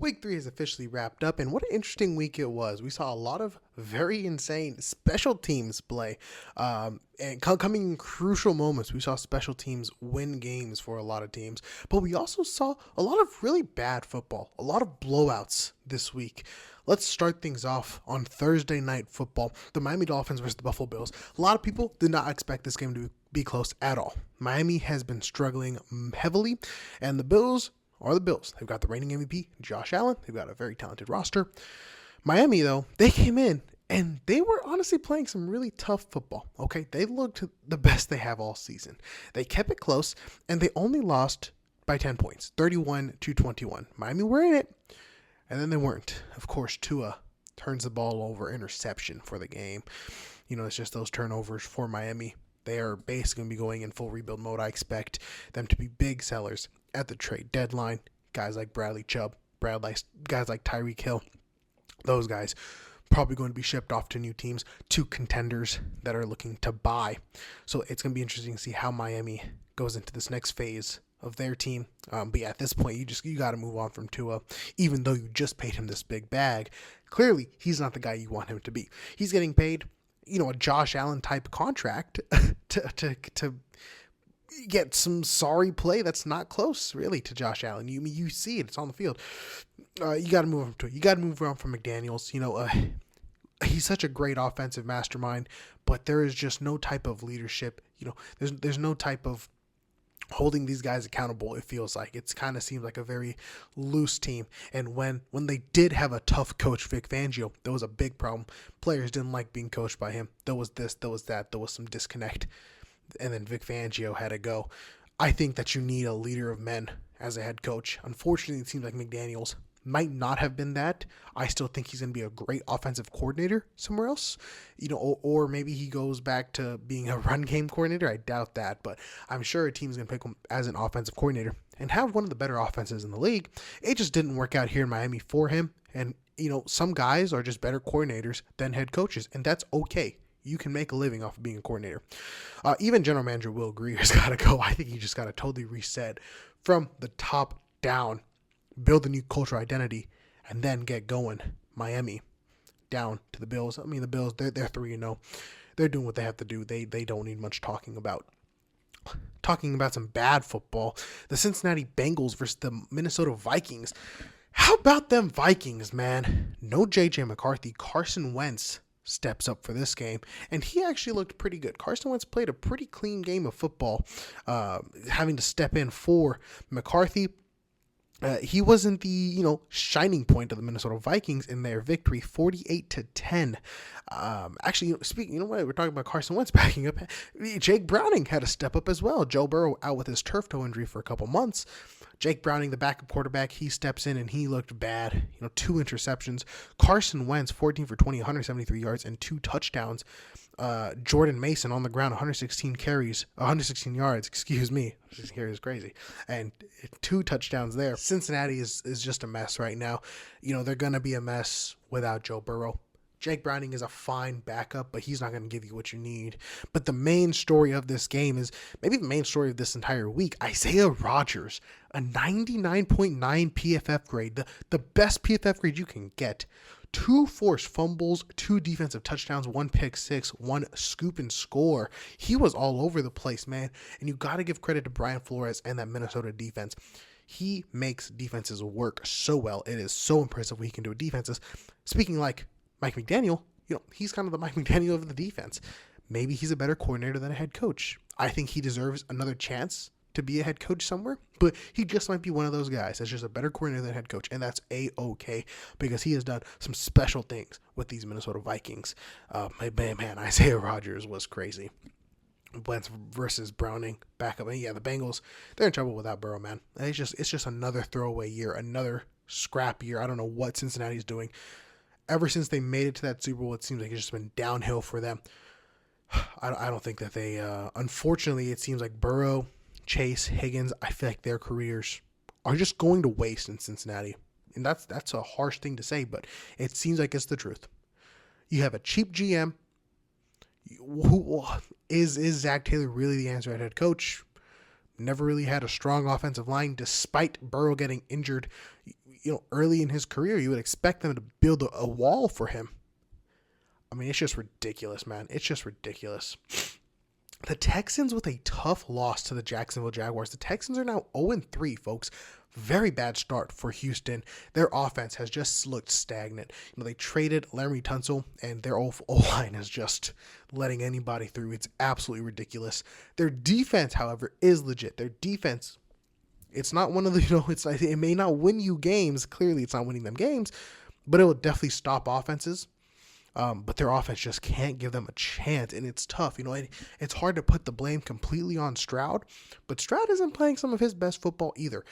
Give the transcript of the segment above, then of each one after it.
Week 3 is officially wrapped up, and what an interesting week it was. We saw a lot of very insane special teams play, and coming in crucial moments. We saw special teams win games for a lot of teams, but we also saw a lot of really bad football, a lot of blowouts this week. Let's start things off on Thursday Night Football, the Miami Dolphins versus the Buffalo Bills. A lot of people did not expect this game to be close at all. Miami has been struggling heavily, and the Bills are the Bills. They've got the reigning MVP, Josh Allen. They've got a very talented roster. Miami, though, they came in and they were honestly playing some really tough football. Okay, they looked the best they have all season. They kept it close, and they only lost by 10 points, 31-21. Miami were in it, and then they weren't. Of course, Tua turns the ball over, interception for the game. You know, it's just those turnovers for Miami. They are basically going to be going in full rebuild mode. I expect them to be big sellers at the trade deadline. Guys like Bradley Chubb, guys like Tyreek Hill, those guys probably going to be shipped off to new teams, to contenders that are looking to buy. So it's going to be interesting to see how Miami goes into this next phase of their team. But yeah, at this point, you got to move on from Tua, even though you just paid him this big bag. Clearly, he's not the guy you want him to be. He's getting paid, a Josh Allen type contract to get some sorry play that's not close really to Josh Allen. You see it; it's on the field. You got to move on to it. You got to move on from McDaniels. He's such a great offensive mastermind, but there is just no type of leadership. There's no type of holding these guys accountable. It feels like it kind of seems like a very loose team. And when they did have a tough coach, Vic Fangio, there was a big problem. Players didn't like being coached by him. There was this, there was that, there was some disconnect. And then Vic Fangio had to go. I think that you need a leader of men as a head coach. Unfortunately, it seems like McDaniels might not have been that. I still think he's going to be a great offensive coordinator somewhere else, or maybe he goes back to being a run game coordinator. I doubt that, but I'm sure a team's going to pick him as an offensive coordinator and have one of the better offenses in the league. It just didn't work out here in Miami for him. And, some guys are just better coordinators than head coaches, and that's okay. You can make a living off of being a coordinator. Even general manager Will Greer's got to go. I think he just got to totally reset from the top down, build a new cultural identity, and then get going. Miami down to the Bills. I mean, the Bills, they're 3-0. They're doing what they have to do. They don't need much talking about. Talking about some bad football, the Cincinnati Bengals versus the Minnesota Vikings. How about them Vikings, man? No J.J. McCarthy. Carson Wentz steps up for this game, and he actually looked pretty good. Carson Wentz played a pretty clean game of football, having to step in for McCarthy. He wasn't the shining point of the Minnesota Vikings in their victory, 48-10. Actually, speaking, what we're talking about Carson Wentz backing up. Jake Browning had to step up as well. Joe Burrow out with his turf toe injury for a couple months. Jake Browning, the backup quarterback, he steps in and he looked bad. 2 interceptions. Carson Wentz, 14 for 20, 173 yards and 2 touchdowns. Jordan Mason on the ground, 116 yards, excuse me. 116 carries is crazy. And 2 touchdowns there. Cincinnati is just a mess right now. They're going to be a mess without Joe Burrow. Jake Browning is a fine backup, but he's not going to give you what you need. But the main story of this game is, maybe the main story of this entire week, Isaiah Rodgers, a 99.9 PFF grade, the best PFF grade you can get. 2 forced fumbles, 2 defensive touchdowns, 1 pick six, 1 scoop and score. He was all over the place, man. And you got to give credit to Brian Flores and that Minnesota defense. He makes defenses work so well. It is so impressive what he can do with defenses. Speaking like Mike McDaniel, he's kind of the Mike McDaniel of the defense. Maybe he's a better coordinator than a head coach. I think he deserves another chance to be a head coach somewhere, but he just might be one of those guys that's just a better coordinator than head coach, and that's A-okay, because he has done some special things with these Minnesota Vikings. Man, Isaiah Rodgers was crazy. Wentz versus Browning backup. And yeah, the Bengals, they're in trouble without Burrow, man. It's just another throwaway year, another scrap year. I don't know what Cincinnati's doing. Ever since they made it to that Super Bowl, it seems like it's just been downhill for them. I don't think that they, unfortunately, it seems like Burrow, Chase, Higgins, I feel like their careers are just going to waste in Cincinnati. And that's a harsh thing to say, but it seems like it's the truth. You have a cheap GM. Who is Zach Taylor really the answer at head coach? Never really had a strong offensive line, despite Burrow getting injured. early in his career, you would expect them to build a wall for him. I mean, it's just ridiculous, man. It's just ridiculous. The Texans with a tough loss to the Jacksonville Jaguars. The Texans are now 0-3, folks. Very bad start for Houston. Their offense has just looked stagnant. They traded Laremy Tunsil, and their O-line is just letting anybody through. It's absolutely ridiculous. Their defense, however, is legit. Their defense, it's not one of the, it may not win you games. Clearly, it's not winning them games, but it will definitely stop offenses. But their offense just can't give them a chance, and it's tough. It's hard to put the blame completely on Stroud, but Stroud isn't playing some of his best football either.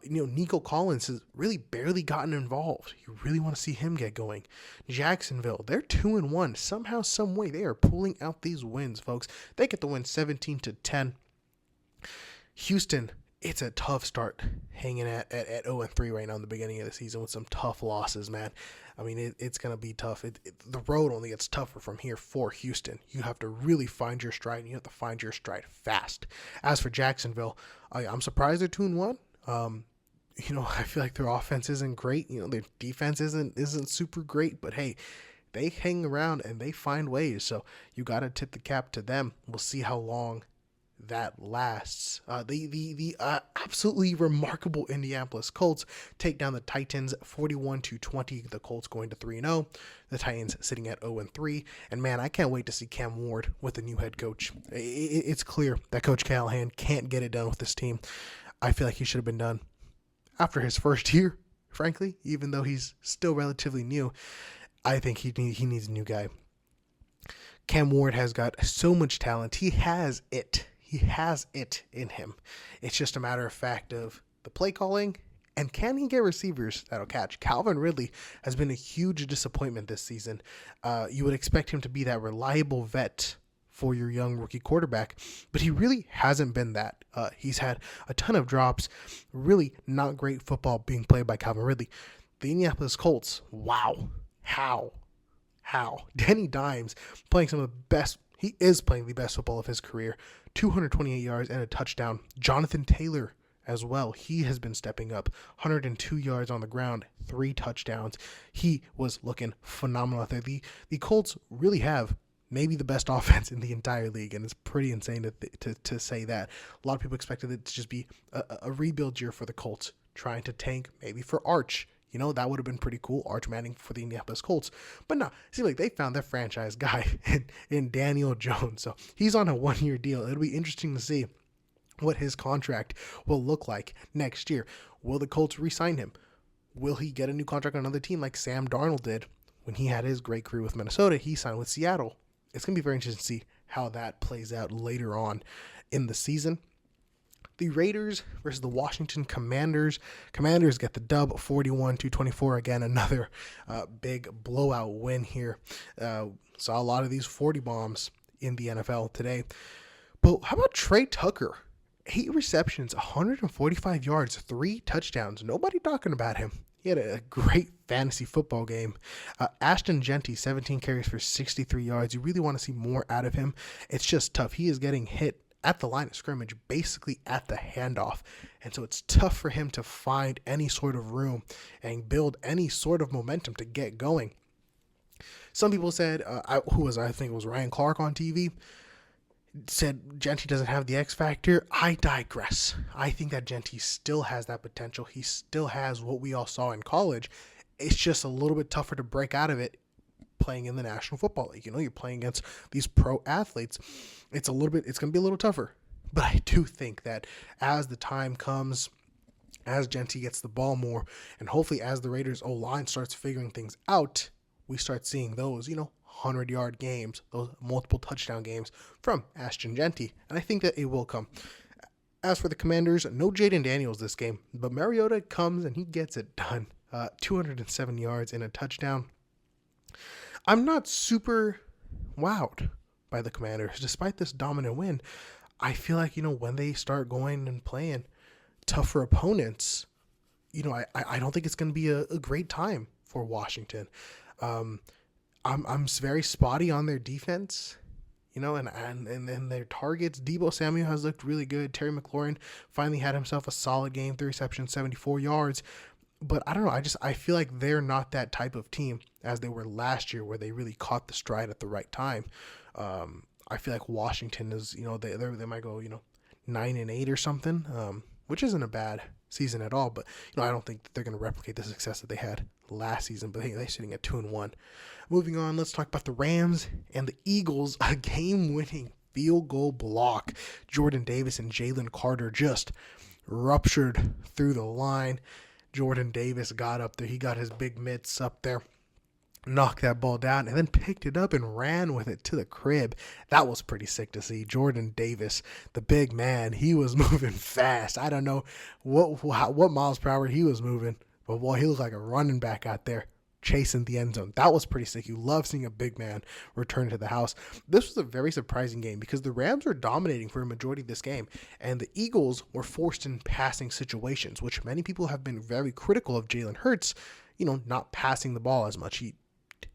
Nico Collins has really barely gotten involved. You really want to see him get going. Jacksonville, they're 2-1. Somehow, some way, they are pulling out these wins, folks. They get the win 17-10. Houston, it's a tough start hanging at 0-3 right now in the beginning of the season with some tough losses, man. I mean, it's going to be tough. The road only gets tougher from here for Houston. You have to really find your stride, and you have to find your stride fast. As for Jacksonville, I'm surprised they're 2-1. I feel like their offense isn't great. Their defense isn't super great, but hey, they hang around and they find ways. So you got to tip the cap to them. We'll see how long that lasts. The absolutely remarkable Indianapolis Colts take down the Titans 41-20. The Colts going to 3-0. The Titans sitting at 0-3. And man, I can't wait to see Cam Ward with the new head coach. It's clear that Coach Callahan can't get it done with this team. I feel like he should have been done after his first year, frankly, even though he's still relatively new. I think he needs a new guy. Cam Ward has got so much talent. He has it. He has it in him. It's just a matter of fact of the play calling, and can he get receivers that'll catch? Calvin Ridley has been a huge disappointment this season. You would expect him to be that reliable vet for your young rookie quarterback, but he really hasn't been that. He's had a ton of drops, really not great football being played by Calvin Ridley. The Indianapolis Colts, wow. How? Danny Dimes playing some of the best. He is playing the best football of his career. 228 yards and a touchdown. Jonathan Taylor as well. He has been stepping up. 102 yards on the ground, 3 touchdowns. He was looking phenomenal out there. The Colts really have maybe the best offense in the entire league, and it's pretty insane to say that. A lot of people expected it to just be a rebuild year for the Colts, trying to tank maybe for Arch. That would have been pretty cool, Arch Manning for the Indianapolis Colts. But no, it seems like they found their franchise guy in Daniel Jones. So he's on a 1-year deal. It'll be interesting to see what his contract will look like next year. Will the Colts re-sign him? Will he get a new contract on another team like Sam Darnold did when he had his great career with Minnesota? He signed with Seattle. It's going to be very interesting to see how that plays out later on in the season. The Raiders versus the Washington Commanders. Commanders get the dub 41-24. Again, another big blowout win here. Saw a lot of these 40 bombs in the NFL today. But how about Trey Tucker? 8 receptions, 145 yards, 3 touchdowns. Nobody talking about him. He had a great fantasy football game. Ashton Genty, 17 carries for 63 yards. You really want to see more out of him. It's just tough. He is getting hit at the line of scrimmage, basically at the handoff. And so it's tough for him to find any sort of room and build any sort of momentum to get going. Some people said, I think it was Ryan Clark on TV, said Genty doesn't have the X factor. I digress. I think that Genty still has that potential. He still has what we all saw in college. It's just a little bit tougher to break out of it playing in the National Football League. You're playing against these pro athletes. It's going to be a little tougher. But I do think that as the time comes, as Genty gets the ball more, and hopefully as the Raiders O-line starts figuring things out, we start seeing those, 100-yard games, those multiple touchdown games from Ashton Genty. And I think that it will come. As for the Commanders, no Jaden Daniels this game, but Mariota comes and he gets it done. 207 yards and a touchdown. I'm not super wowed by the Commanders. Despite this dominant win, I feel like, when they start going and playing tougher opponents, I don't think it's going to be a great time for Washington. I'm very spotty on their defense, and their targets. Deebo Samuel has looked really good. Terry McLaurin finally had himself a solid game, 3 receptions, 74 yards. But I don't know. I feel like they're not that type of team as they were last year, where they really caught the stride at the right time. I feel like Washington is, they might go, 9-8 or something, which isn't a bad season at all. But I don't think that they're going to replicate the success that they had last season. But hey, they're sitting at 2-1. Moving on, let's talk about the Rams and the Eagles. A game-winning field goal block. Jordan Davis and Jalen Carter just ruptured through the line. Jordan Davis got up there. He got his big mitts up there, knocked that ball down, and then picked it up and ran with it to the crib. That was pretty sick to see. Jordan Davis, the big man, he was moving fast. I don't know what miles per hour he was moving, but boy, he looked like a running back out there chasing the end zone. That was pretty sick. You love seeing a big man return to the house. This was a very surprising game because the Rams were dominating for a majority of this game, and the Eagles were forced in passing situations, which many people have been very critical of Jalen Hurts, not passing the ball as much. He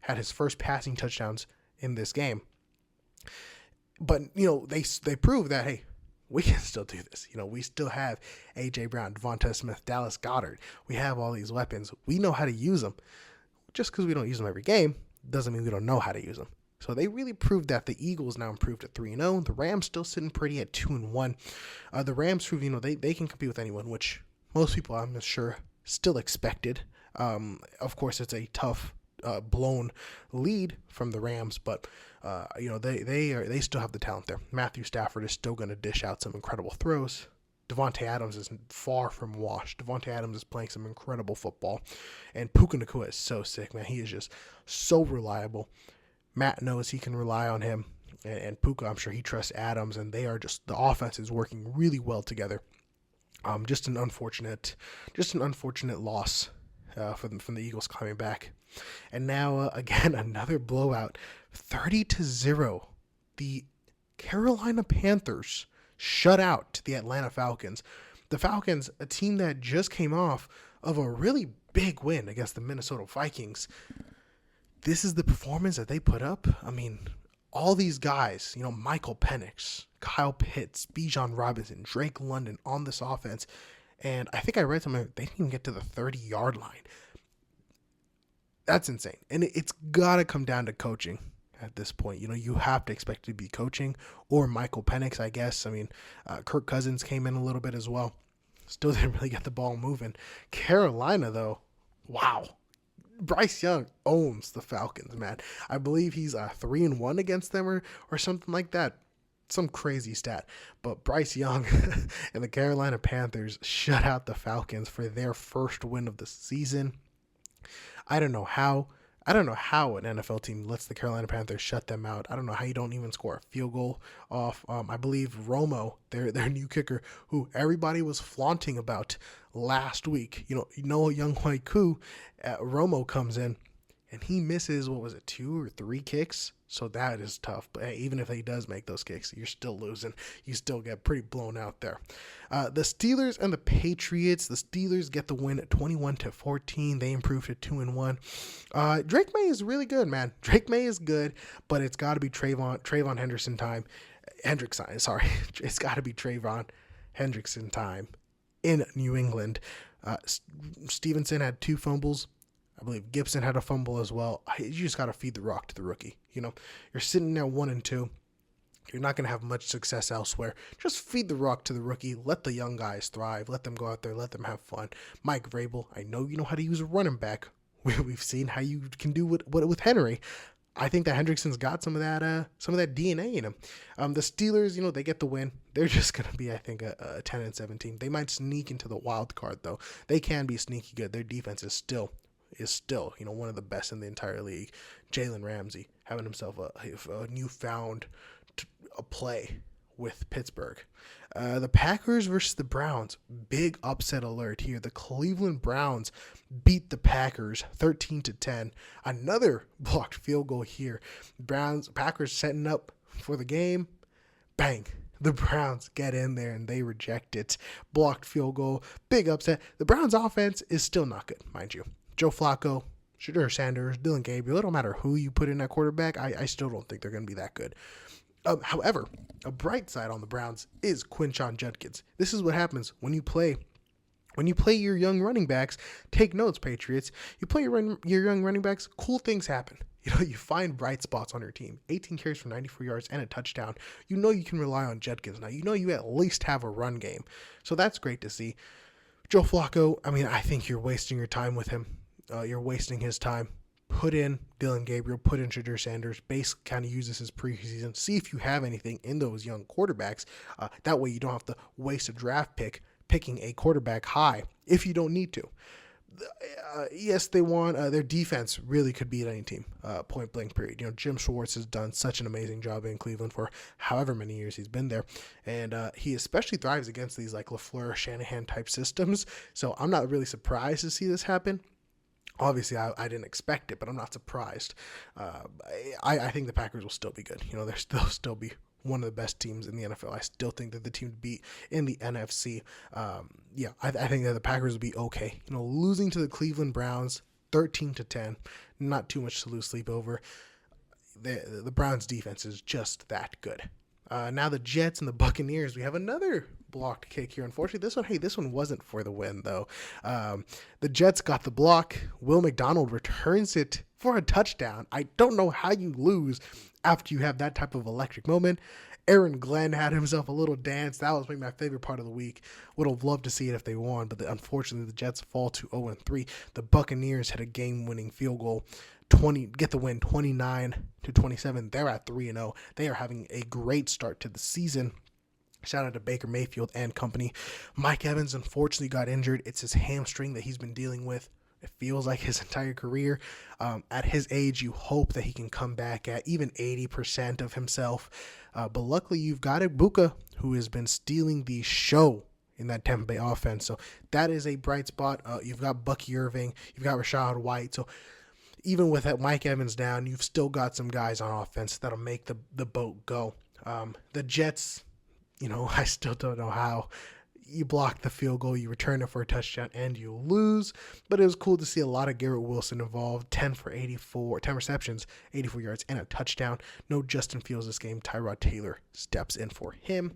had his first passing touchdowns in this game. But, they proved that, hey, we can still do this. We still have A.J. Brown, Devonta Smith, Dallas Goedert. We have all these weapons. We know how to use them. Just because we don't use them every game doesn't mean we don't know how to use them. So they really proved that. The Eagles now improved to 3-0. The Rams still sitting pretty at 2-1. The Rams prove, they can compete with anyone, which most people, I'm sure, still expected. Of course, it's a tough, blown lead from the Rams, but they still have the talent there. Matthew Stafford is still going to dish out some incredible throws. Devontae Adams is far from washed. Devontae Adams is playing some incredible football. And Puka Nacua is so sick, man. He is just so reliable. Matt knows he can rely on him. And Puka, I'm sure he trusts Adams. And the offense is working really well together. Just an unfortunate loss from the Eagles coming back. And now, again, another blowout. 30-0. The Carolina Panthers shut out the Atlanta Falcons. The Falcons, a team that just came off of a really big win against the Minnesota Vikings. This is the performance that they put up. I mean, all these guys, Michael Penix, Kyle Pitts, Bijan Robinson, Drake London on this offense. And I think I read somewhere they didn't even get to the 30-yard line. That's insane. And it's got to come down to coaching. At this point, you have to expect to be coaching or Michael Penix, I guess. I mean, Kirk Cousins came in a little bit as well. Still didn't really get the ball moving. Carolina, though, wow. Bryce Young owns the Falcons, man. I believe he's 3-1 against them or something like that. Some crazy stat. But Bryce Young and the Carolina Panthers shut out the Falcons for their first win of the season. I don't know how an NFL team lets the Carolina Panthers shut them out. I don't know how you don't even score a field goal off. I believe Romo, their new kicker, who everybody was flaunting about last week. Young White Coup, Romo comes in and he misses, 2 or 3 kicks? So that is tough. But hey, even if he does make those kicks, you're still losing. You still get pretty blown out there. The Steelers and the Patriots. The Steelers get the win at 21-14. They improve to 2-1. Drake May is really good, man. Drake May is good, but it's got to be Trayvon Henderson time. It's got to be Trayvon Hendrickson time in New England. Stevenson had 2 fumbles. I believe Gibson had a fumble as well. You just got to feed the rock to the rookie. You're sitting there 1-2. You're not going to have much success elsewhere. Just feed the rock to the rookie. Let the young guys thrive. Let them go out there. Let them have fun. Mike Vrabel, I know you know how to use a running back. We've seen how you can do what with Henry. I think that Hendrickson's got some of that DNA in him. The Steelers, they get the win. They're just going to be, I think, a 10-7 team. They might sneak into the wild card, though. They can be sneaky good. Their defense is still, one of the best in the entire league. Jalen Ramsey having himself a newfound play with Pittsburgh. The Packers versus the Browns. Big upset alert here. The Cleveland Browns beat the Packers 13-10. Another blocked field goal here. Packers setting up for the game. Bang. The Browns get in there and they reject it. Blocked field goal. Big upset. The Browns offense is still not good, mind you. Joe Flacco, Shadur Sanders, Dylan Gabriel. It don't matter who you put in at quarterback. I still don't think they're going to be that good. However, a bright side on the Browns is Quinshon Judkins. This is what happens when you play When you play your young running backs, take notes, Patriots. You play your young running backs, cool things happen. You find bright spots on your team. 18 carries for 94 yards and a touchdown. You know you can rely on Judkins now. You know you at least have a run game. So that's great to see. Joe Flacco, I think you're wasting your time with him. You're wasting his time. Put in Dylan Gabriel, put in Shadur Sanders, base kind of use this as preseason. See if you have anything in those young quarterbacks. That way you don't have to waste a draft pick picking a quarterback high if you don't need to. Yes, they won. Their defense really could beat any team, point blank period. Jim Schwartz has done such an amazing job in Cleveland for however many years he's been there. And he especially thrives against these like LaFleur, Shanahan type systems. So I'm not really surprised to see this happen. Obviously, I didn't expect it, but I'm not surprised. I think the Packers will still be good. They'll still be one of the best teams in the NFL. I still think that the team to beat in the NFC. I think that the Packers will be okay. Losing to the Cleveland Browns 13-10, not too much to lose sleep over. The Browns defense is just that good. Now the Jets and the Buccaneers, we have another blocked kick here. Unfortunately, this one wasn't for the win, though. The Jets got the block. Will McDonald returns it for a touchdown. I don't know how you lose after you have that type of electric moment. Aaron Glenn had himself a little dance. That was maybe my favorite part of the week. Would have loved to see it if they won, but unfortunately the Jets fall to 0-3. The Buccaneers had a game-winning field goal. Get the win 29-27. They're at 3-0. They are having a great start to the season. Shout out to Baker Mayfield and company. Mike Evans unfortunately got injured. It's his hamstring that he's been dealing with. It feels like his entire career. At his age, you hope that he can come back at even 80% of himself. But luckily, you've got Ibuka, who has been stealing the show in that Tampa Bay offense. So that is a bright spot. You've got Bucky Irving. You've got Rachaad White. So even with that Mike Evans down, you've still got some guys on offense that'll make the boat go. The Jets, I still don't know how. You block the field goal, you return it for a touchdown, and you lose. But it was cool to see a lot of Garrett Wilson involved. 10 receptions, 84 yards, and a touchdown. No Justin Fields this game. Tyrod Taylor steps in for him.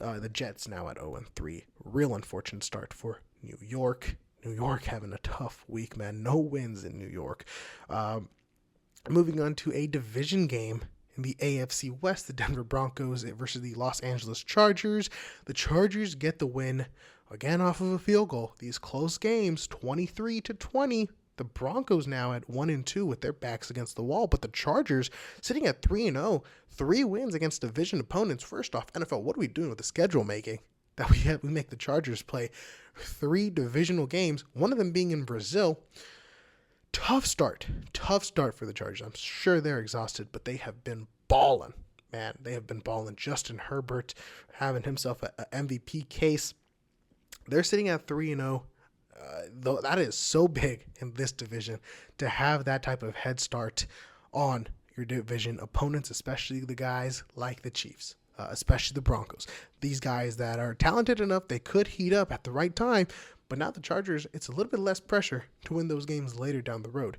The Jets now at 0-3. Real unfortunate start for New York. New York having a tough week, man. No wins in New York. Moving on to a division game. In the AFC West, the Denver Broncos versus the Los Angeles Chargers. The Chargers get the win, again off of a field goal. These close games, 23-20. The Broncos now at 1-2 with their backs against the wall, but the Chargers sitting at 3-0, 3 wins against division opponents. First off, NFL, what are we doing with the schedule making? That we make the Chargers play 3 divisional games, one of them being in Brazil. Tough start for the Chargers. I'm sure they're exhausted, but they have been balling. Man, they have been balling. Justin Herbert having himself a MVP case. They're sitting at 3-0. Though that is so big in this division to have that type of head start on your division opponents, especially the guys like the Chiefs, especially the Broncos. These guys that are talented enough, they could heat up at the right time. But now the Chargers, it's a little bit less pressure to win those games later down the road.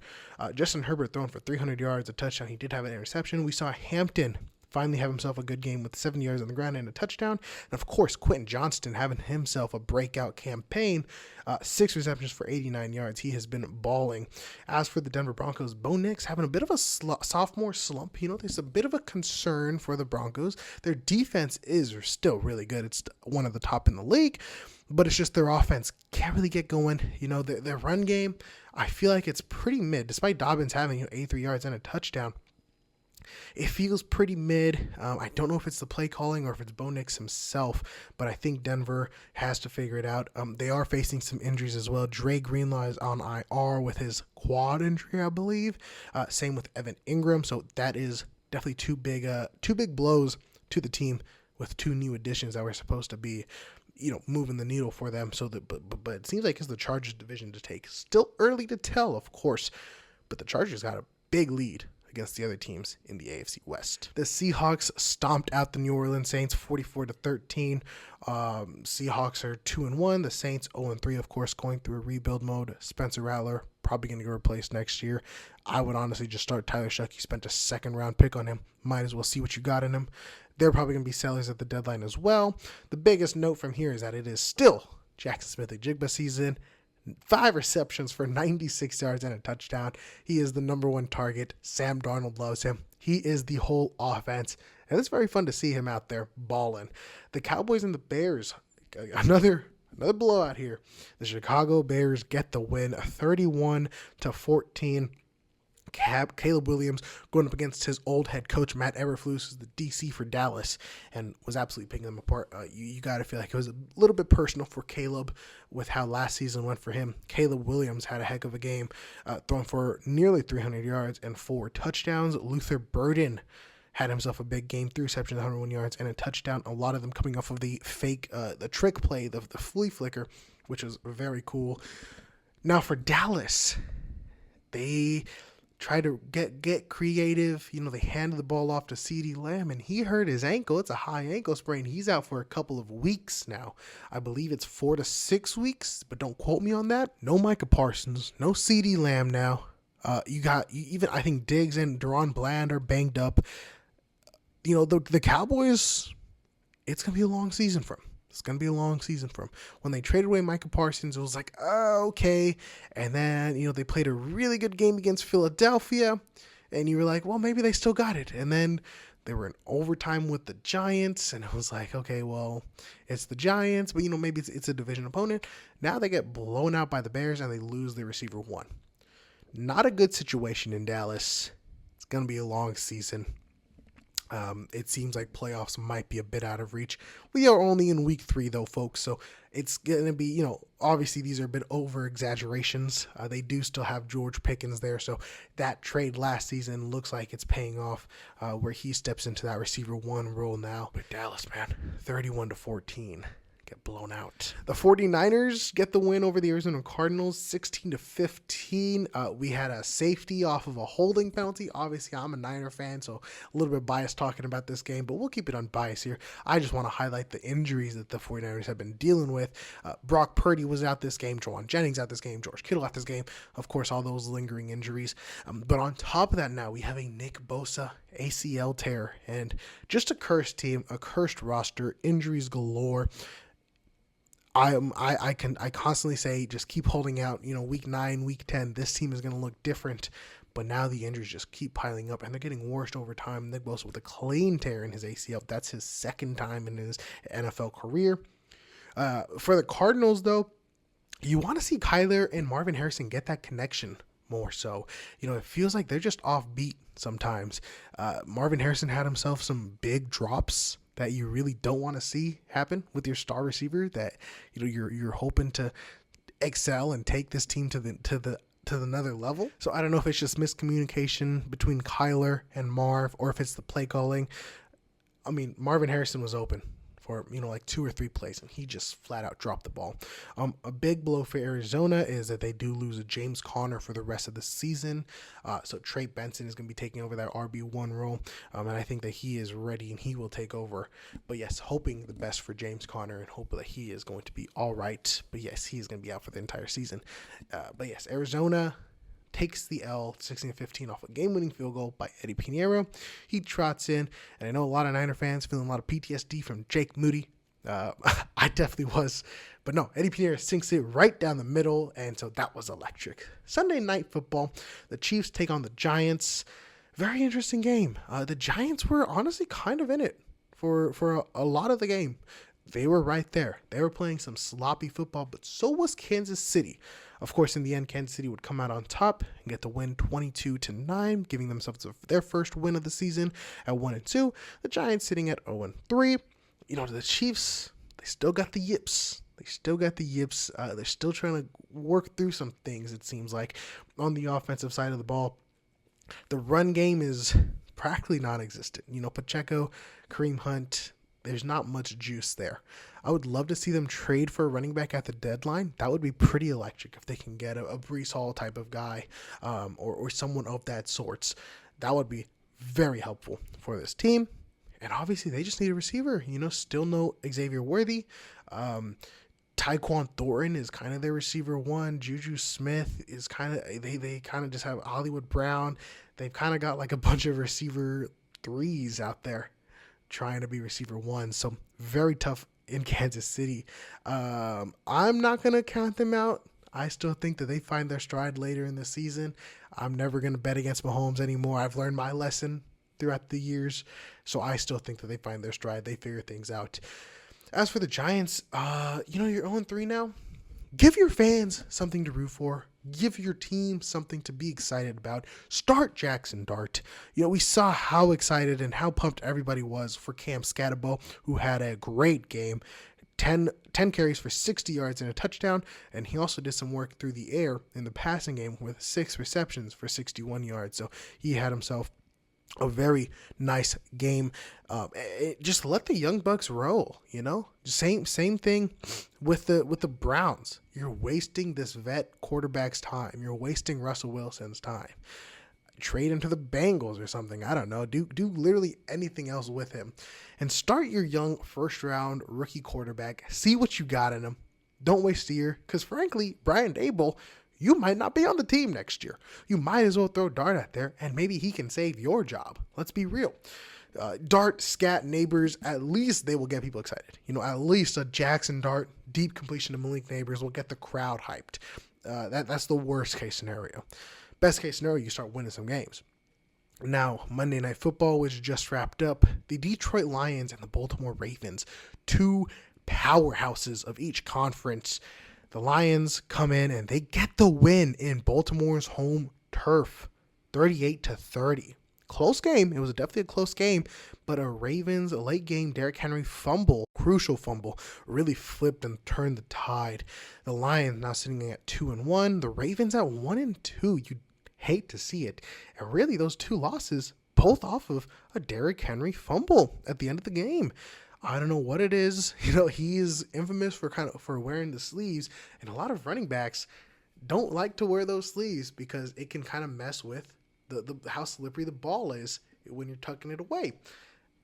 Justin Herbert throwing for 300 yards, a touchdown. He did have an interception. We saw Hampton finally have himself a good game with 7 yards on the ground and a touchdown. And, of course, Quentin Johnston having himself a breakout campaign. 6 receptions for 89 yards. He has been balling. As for the Denver Broncos, Bo Nix having a bit of a sophomore slump. There's a bit of a concern for the Broncos. Their defense is still really good. It's one of the top in the league. But it's just their offense can't really get going. Their run game, I feel like it's pretty mid. Despite Dobbins having 83 yards and a touchdown, it feels pretty mid. I don't know if it's the play calling or if it's Bo Nix himself, but I think Denver has to figure it out. They are facing some injuries as well. Dre Greenlaw is on IR with his quad injury, I believe. Same with Evan Ingram. So that is definitely two big blows to the team with 2 new additions that were supposed to be moving the needle for them. So that, but it seems like it's the Chargers division to take. Still early to tell, of course, but the Chargers got a big lead against the other teams in the AFC West. The Seahawks stomped out the New Orleans Saints 44-13. Seahawks are 2-1. The Saints 0-3, of course, going through a rebuild mode. Spencer Rattler probably going to get replaced next year. I would honestly just start Tyler Shuck. You spent a 2nd-round pick on him. Might as well see what you got in him. They're probably going to be sellers at the deadline as well. The biggest note from here is that it is still Jackson Smith-Njigba season. 5 receptions for 96 yards and a touchdown. He is the number one target. Sam Darnold loves him. He is the whole offense. And it's very fun to see him out there balling. The Cowboys and the Bears, another blowout here. The Chicago Bears get the win, 31-14. Caleb Williams going up against his old head coach, Matt Eberflus, who's the DC for Dallas, and was absolutely picking them apart. You got to feel like it was a little bit personal for Caleb with how last season went for him. Caleb Williams had a heck of a game, throwing for nearly 300 yards and 4 touchdowns. Luther Burden had himself a big game, 3 receptions, 101 yards, and a touchdown. A lot of them coming off of the the trick play, the flea flicker, which was very cool. Now for Dallas, they try to get creative. They handed the ball off to CeeDee Lamb, and he hurt his ankle. It's a high ankle sprain. He's out for a couple of weeks now. I believe it's 4 to 6 weeks, but don't quote me on that. No Micah Parsons, no CeeDee Lamb now. You got even, I think, Diggs and Deron Bland are banged up. The Cowboys, it's going to be a long season for them. It's going to be a long season for him. When they traded away Micah Parsons, it was like, oh, okay. And then, they played a really good game against Philadelphia. And you were like, well, maybe they still got it. And then they were in overtime with the Giants. And it was like, okay, well, it's the Giants. But, maybe it's a division opponent. Now they get blown out by the Bears and they lose their receiver one. Not a good situation in Dallas. It's going to be a long season. It seems like playoffs might be a bit out of reach. We are only in week 3 though, folks. So it's going to be, obviously these are a bit over exaggerations. They do still have George Pickens there. So that trade last season looks like it's paying off, where he steps into that receiver one role now. But Dallas, man, 31-14. Get blown out. The 49ers get the win over the Arizona Cardinals, 16-15. We had a safety off of a holding penalty. Obviously, I'm a Niner fan, so a little bit biased talking about this game, but we'll keep it unbiased here. I just want to highlight the injuries that the 49ers have been dealing with. Brock Purdy was out this game, Jawan Jennings out this game, George Kittle out this game. Of course, all those lingering injuries. But on top of that now, we have a Nick Bosa ACL tear, and just a cursed team, a cursed roster, injuries galore. I constantly say just keep holding out. Week 9, week 10, this team is going to look different. But now the injuries just keep piling up, and they're getting worse over time. Nick Bosa with a clean tear in his ACL. That's his second time in his NFL career. For the Cardinals, though, you want to see Kyler and Marvin Harrison get that connection more so. It feels like they're just offbeat sometimes. Marvin Harrison had himself some big drops that you really don't want to see happen with your star receiver, that you're hoping to excel and take this team to the another level. So I don't know if it's just miscommunication between Kyler and Marv, or if it's the play calling. I mean, Marvin Harrison was open for, like 2 or 3 plays, and he just flat out dropped the ball. A big blow for Arizona is that they do lose a James Conner for the rest of the season. So Trey Benson is going to be taking over that RB1 role, and I think that he is ready and he will take over. But yes, hoping the best for James Conner and hope that he is going to be all right. But yes, he is going to be out for the entire season. But yes, Arizona takes the L, 16-15 off a game-winning field goal by Eddie Pinheiro. He trots in, and I know a lot of Niner fans feeling a lot of PTSD from Jake Moody. I definitely was. But no, Eddie Pinheiro sinks it right down the middle, and so that was electric. Sunday Night Football, the Chiefs take on the Giants. Very interesting game. The Giants were honestly kind of in it for a lot of the game. They were right there. They were playing some sloppy football, but so was Kansas City. Of course, in the end, Kansas City would come out on top and get the win 22-9, giving themselves their first win of the season at 1-2. The Giants sitting at 0-3. The Chiefs, they still got the yips. They're still trying to work through some things, it seems like, on the offensive side of the ball. The run game is practically non-existent. Pacheco, Kareem Hunt, there's not much juice there. I would love to see them trade for a running back at the deadline. That would be pretty electric if they can get a Breece Hall type of guy, or someone of that sorts. That would be very helpful for this team. And obviously, they just need a receiver. Still no Xavier Worthy. Tyquan Thornton is kind of their receiver one. Juju Smith is kind of, they kind of just have Hollywood Brown. They've kind of got like a bunch of receiver 3s out there trying to be receiver 1. So very tough in Kansas City. I'm not going to count them out. I still think that they find their stride later in the season. I'm never going to bet against Mahomes anymore. I've learned my lesson throughout the years. So I still think that they find their stride. They figure things out. As for the Giants, you're 0-3 now. Give your fans something to root for. Give your team something to be excited about. Start Jackson Dart. We saw how excited and how pumped everybody was for Cam Scatterbo, who had a great game. 10 carries for 60 yards and a touchdown, and he also did some work through the air in the passing game with 6 receptions for 61 yards. So he had himself a very nice game. Just let the young bucks roll. Same thing with the Browns. You're wasting this vet quarterback's time. You're wasting Russell Wilson's time. Trade him to the Bengals or something. I don't know. Do literally anything else with him, and start your young first round rookie quarterback. See what you got in him. Don't waste a year, because frankly, Brian Daboll, you might not be on the team next year. You might as well throw Dart out there, and maybe he can save your job. Let's be real. Dart, Scat, Neighbors, at least they will get people excited. At least a Jackson Dart, deep completion to Malik Neighbors will get the crowd hyped. That's the worst case scenario. Best case scenario, you start winning some games. Now, Monday Night Football, which just wrapped up, the Detroit Lions and the Baltimore Ravens, two powerhouses of each conference. The Lions come in and they get the win in Baltimore's home turf, 38-30. Close game. It was definitely a close game, but a Ravens late game Derrick Henry fumble, crucial fumble, really flipped and turned the tide. The Lions now sitting at 2-1. The Ravens at 1-2. You hate to see it. And really, those two losses, both off of a Derrick Henry fumble at the end of the game. I don't know what it is. He's infamous for wearing the sleeves, and a lot of running backs don't like to wear those sleeves because it can kind of mess with the how slippery the ball is when you're tucking it away.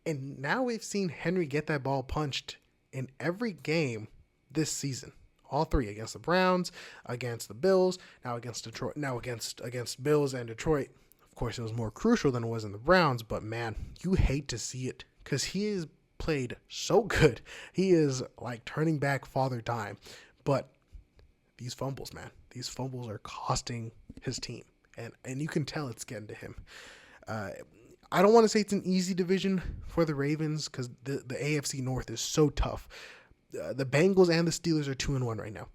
And now we've seen Henry get that ball punched in every game this season. All three, against the Browns, against the Bills, now against Detroit, now against Bills and Detroit. Of course, it was more crucial than it was in the Browns, but man, you hate to see it because he is played so good. He is like turning back father time. But these fumbles, man, these fumbles are costing his team. And you can tell it's getting to him. I don't want to say it's an easy division for the Ravens because the AFC North is so tough. The Bengals and the Steelers are 2-1 right now.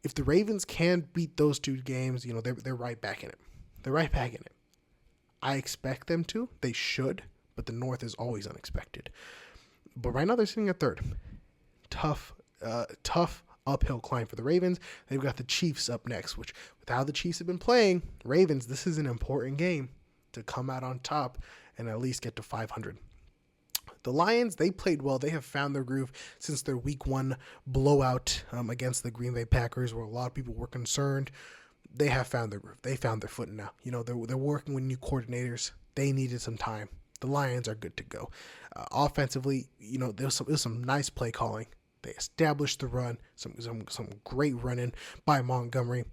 If the Ravens can beat those two games, they're right back in it. They're right back in it. I expect them to. They should. But the North is always unexpected. But right now they're sitting at third. Tough uphill climb for the Ravens. They've got the Chiefs up next, which with how the Chiefs have been playing, Ravens, this is an important game to come out on top and at least get to 500. The Lions, they played well. They have found their groove since their week 1 blowout against the Green Bay Packers, where a lot of people were concerned. They have found their groove. They found their footing now. They're working with new coordinators. They needed some time. The Lions are good to go. Offensively, there was some nice play calling. They established the run, some great running by Montgomery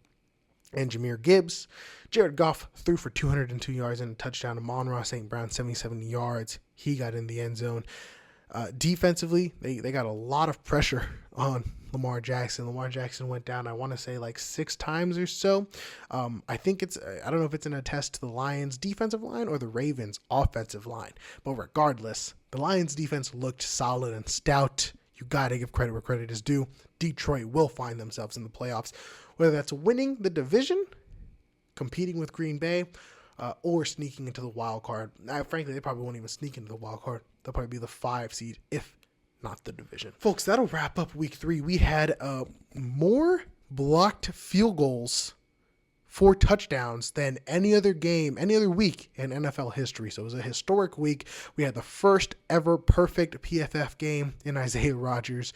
and Jahmyr Gibbs. Jared Goff threw for 202 yards and a touchdown to Amon-Ra St. Brown, 77 yards. He got in the end zone. Defensively, they got a lot of pressure on Lamar Jackson. Lamar Jackson went down, I want to say, like 6 times or so. I don't know if it's an attest to the Lions' defensive line or the Ravens' offensive line. But regardless, the Lions' defense looked solid and stout. You got to give credit where credit is due. Detroit will find themselves in the playoffs, whether that's winning the division, competing with Green Bay, or sneaking into the wild card. Frankly, they probably won't even sneak into the wild card. They'll probably be the 5 seed, if not the division. Folks, that'll wrap up week 3. We had more blocked field goals for touchdowns than any other week in NFL history. So it was a historic week. We had the first ever perfect PFF game in Isaiah Rodgers.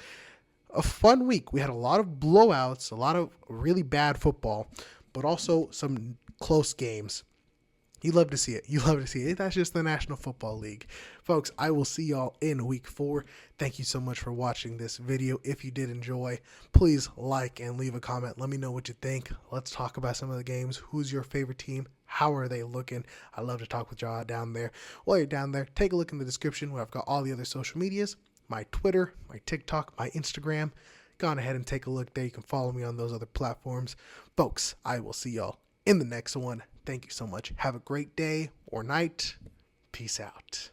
A fun week. We had a lot of blowouts, a lot of really bad football, but also some close games. You love to see it. That's just the National Football League. Folks, I will see y'all in week 4. Thank you so much for watching this video. If you did enjoy, please like and leave a comment. Let me know what you think. Let's talk about some of the games. Who's your favorite team? How are they looking? I love to talk with y'all down there. While you're down there, take a look in the description where I've got all the other social medias. my Twitter, my TikTok, my Instagram. Go on ahead and take a look there. You can follow me on those other platforms. Folks, I will see y'all in the next one. Thank you so much. Have a great day or night. Peace out.